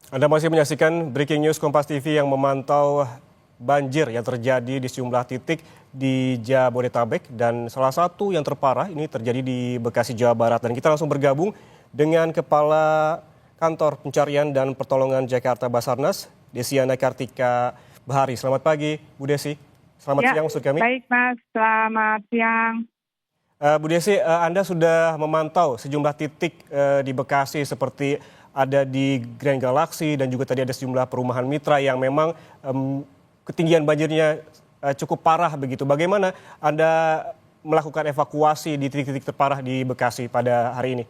Anda masih menyaksikan Breaking News Kompas TV yang memantau banjir yang terjadi di sejumlah titik di Jabodetabek dan salah satu yang terparah ini terjadi di Bekasi, Jawa Barat. Dan kita langsung bergabung dengan Kepala Kantor Pencarian dan Pertolongan Jakarta Basarnas, Desiana Kartika Bahari. Selamat pagi, Bu Desi. Selamat Ya, siang maksud kami. baik Mas, selamat siang. Bu Desi, Anda sudah memantau sejumlah titik di Bekasi seperti ada di Grand Galaxy dan juga tadi ada sejumlah perumahan mitra yang memang ketinggian banjirnya cukup parah begitu. Bagaimana Anda melakukan evakuasi di titik-titik terparah di Bekasi pada hari ini?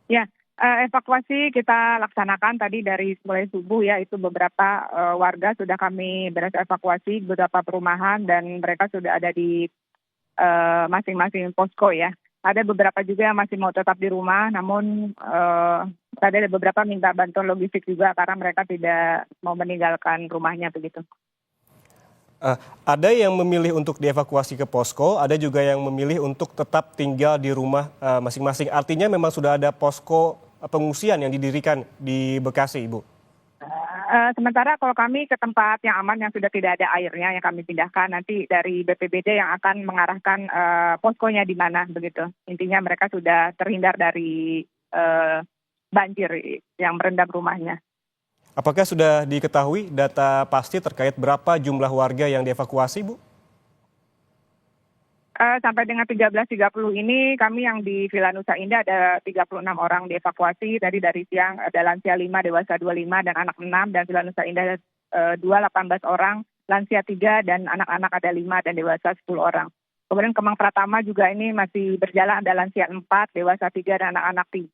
Ya, evakuasi kita laksanakan tadi dari mulai subuh ya, itu beberapa warga sudah kami beres evakuasi, beberapa perumahan dan mereka sudah ada di masing-masing posko ya. Ada beberapa juga yang masih mau tetap di rumah, namun tadi ada beberapa minta bantuan logistik juga karena mereka tidak mau meninggalkan rumahnya begitu. Ada yang memilih untuk dievakuasi ke posko, ada juga yang memilih untuk tetap tinggal di rumah masing-masing. Artinya memang sudah ada posko pengungsian yang didirikan di Bekasi, Ibu. Sementara kalau kami ke tempat yang aman yang sudah tidak ada airnya yang kami pindahkan, nanti dari BPBD yang akan mengarahkan poskonya di mana begitu. Intinya mereka sudah terhindar dari banjir yang merendam rumahnya. Apakah sudah diketahui data pasti terkait berapa jumlah warga yang dievakuasi, Bu? Sampai dengan 13.30 ini kami yang di Villa Nusa Indah ada 36 orang dievakuasi. Tadi dari siang ada lansia 5, dewasa 25, dan anak 6. Dan Villa Nusa Indah ada 18 orang, lansia 3, dan anak-anak ada 5, dan dewasa 10 orang. Kemudian Kemang Pratama juga ini masih berjalan, ada lansia 4, dewasa 3, dan anak-anak 3.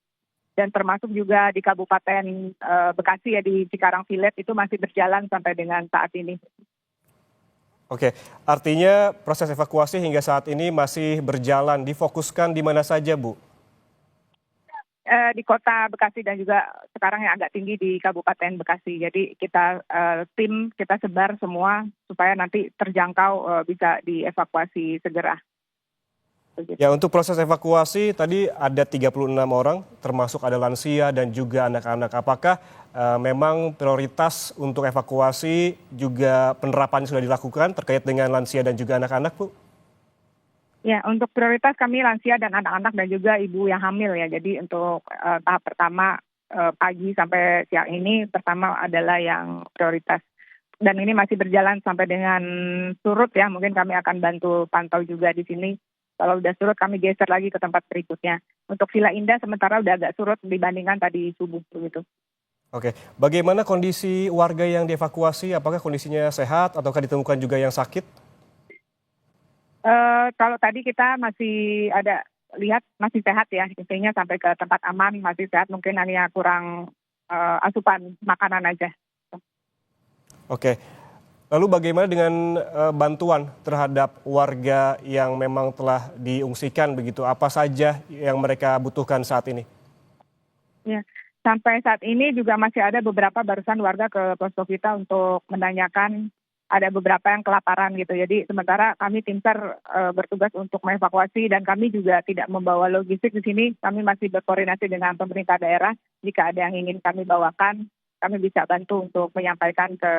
Dan termasuk juga di Kabupaten Bekasi ya, di Cikarang Village itu masih berjalan sampai dengan saat ini. Oke, artinya proses evakuasi hingga saat ini masih berjalan, difokuskan di mana saja, Bu? Di kota Bekasi dan juga sekarang yang agak tinggi di Kabupaten Bekasi. Jadi kita tim kita sebar semua supaya nanti terjangkau bisa dievakuasi segera. Begitu. Ya, untuk proses evakuasi tadi ada 36 orang, termasuk ada lansia dan juga anak-anak. Apakah memang prioritas untuk evakuasi juga penerapan sudah dilakukan terkait dengan lansia dan juga anak-anak, Bu? Ya, untuk prioritas kami lansia dan anak-anak dan juga ibu yang hamil ya. Jadi untuk tahap pertama pagi sampai siang ini pertama adalah yang prioritas. Dan ini masih berjalan sampai dengan surut ya. Mungkin kami akan bantu pantau juga di sini. Kalau udah surut kami geser lagi ke tempat berikutnya. Untuk Villa Indah sementara udah agak surut dibandingkan tadi subuh begitu. Oke, bagaimana kondisi warga yang dievakuasi? Apakah kondisinya sehat ataukah ditemukan juga yang sakit? Kalau tadi kita masih ada lihat masih sehat ya, intinya sampai ke tempat aman masih sehat, mungkin hanya kurang asupan makanan aja. Oke, lalu bagaimana dengan bantuan terhadap warga yang memang telah diungsikan begitu? Apa saja yang mereka butuhkan saat ini? Ya, sampai saat ini juga masih ada beberapa barusan warga ke posko kita untuk menanyakan, ada beberapa yang kelaparan gitu. Jadi sementara kami tim SAR bertugas untuk mengevakuasi dan kami juga tidak membawa logistik di sini. Kami masih berkoordinasi dengan pemerintah daerah. Jika ada yang ingin kami bawakan, kami bisa bantu untuk menyampaikan ke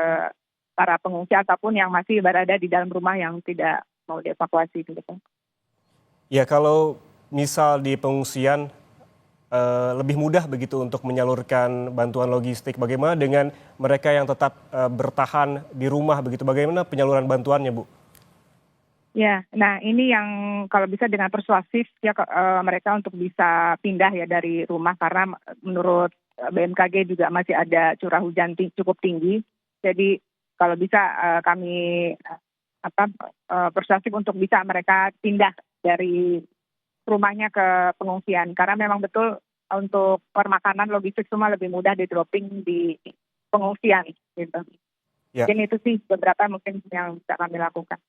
para pengungsi ataupun yang masih berada di dalam rumah yang tidak mau dievakuasi gitu. Ya, kalau misal di pengungsian lebih mudah begitu untuk menyalurkan bantuan logistik. Bagaimana dengan mereka yang tetap bertahan di rumah begitu? Bagaimana penyaluran bantuannya, Bu? Ya, nah ini yang kalau bisa dengan persuasif ya mereka untuk bisa pindah ya dari rumah karena menurut BMKG juga masih ada curah hujan cukup tinggi. Jadi kalau bisa kami persuasif untuk bisa mereka pindah dari rumahnya ke pengungsian karena memang betul untuk permakanan logistik semua lebih mudah di dropping di pengungsian gitu. Ya. Jadi itu sih beberapa mungkin yang bisa kami lakukan.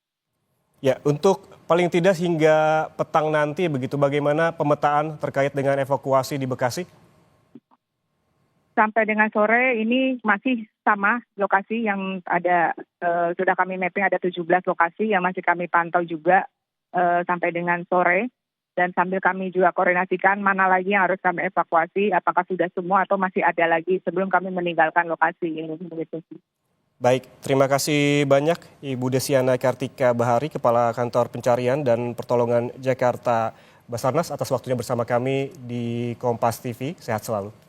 Ya, untuk paling tidak hingga petang nanti begitu, bagaimana pemetaan terkait dengan evakuasi di Bekasi? Sampai dengan sore ini masih sama lokasi yang ada, sudah kami mapping ada 17 lokasi yang masih kami pantau juga sampai dengan sore. Dan sambil kami juga koordinasikan mana lagi yang harus kami evakuasi, apakah sudah semua atau masih ada lagi sebelum kami meninggalkan lokasi ini. Begitu. Baik, terima kasih banyak Ibu Desiana Kartika Bahari, Kepala Kantor Pencarian dan Pertolongan Jakarta Basarnas atas waktunya bersama kami di Kompas TV. Sehat selalu.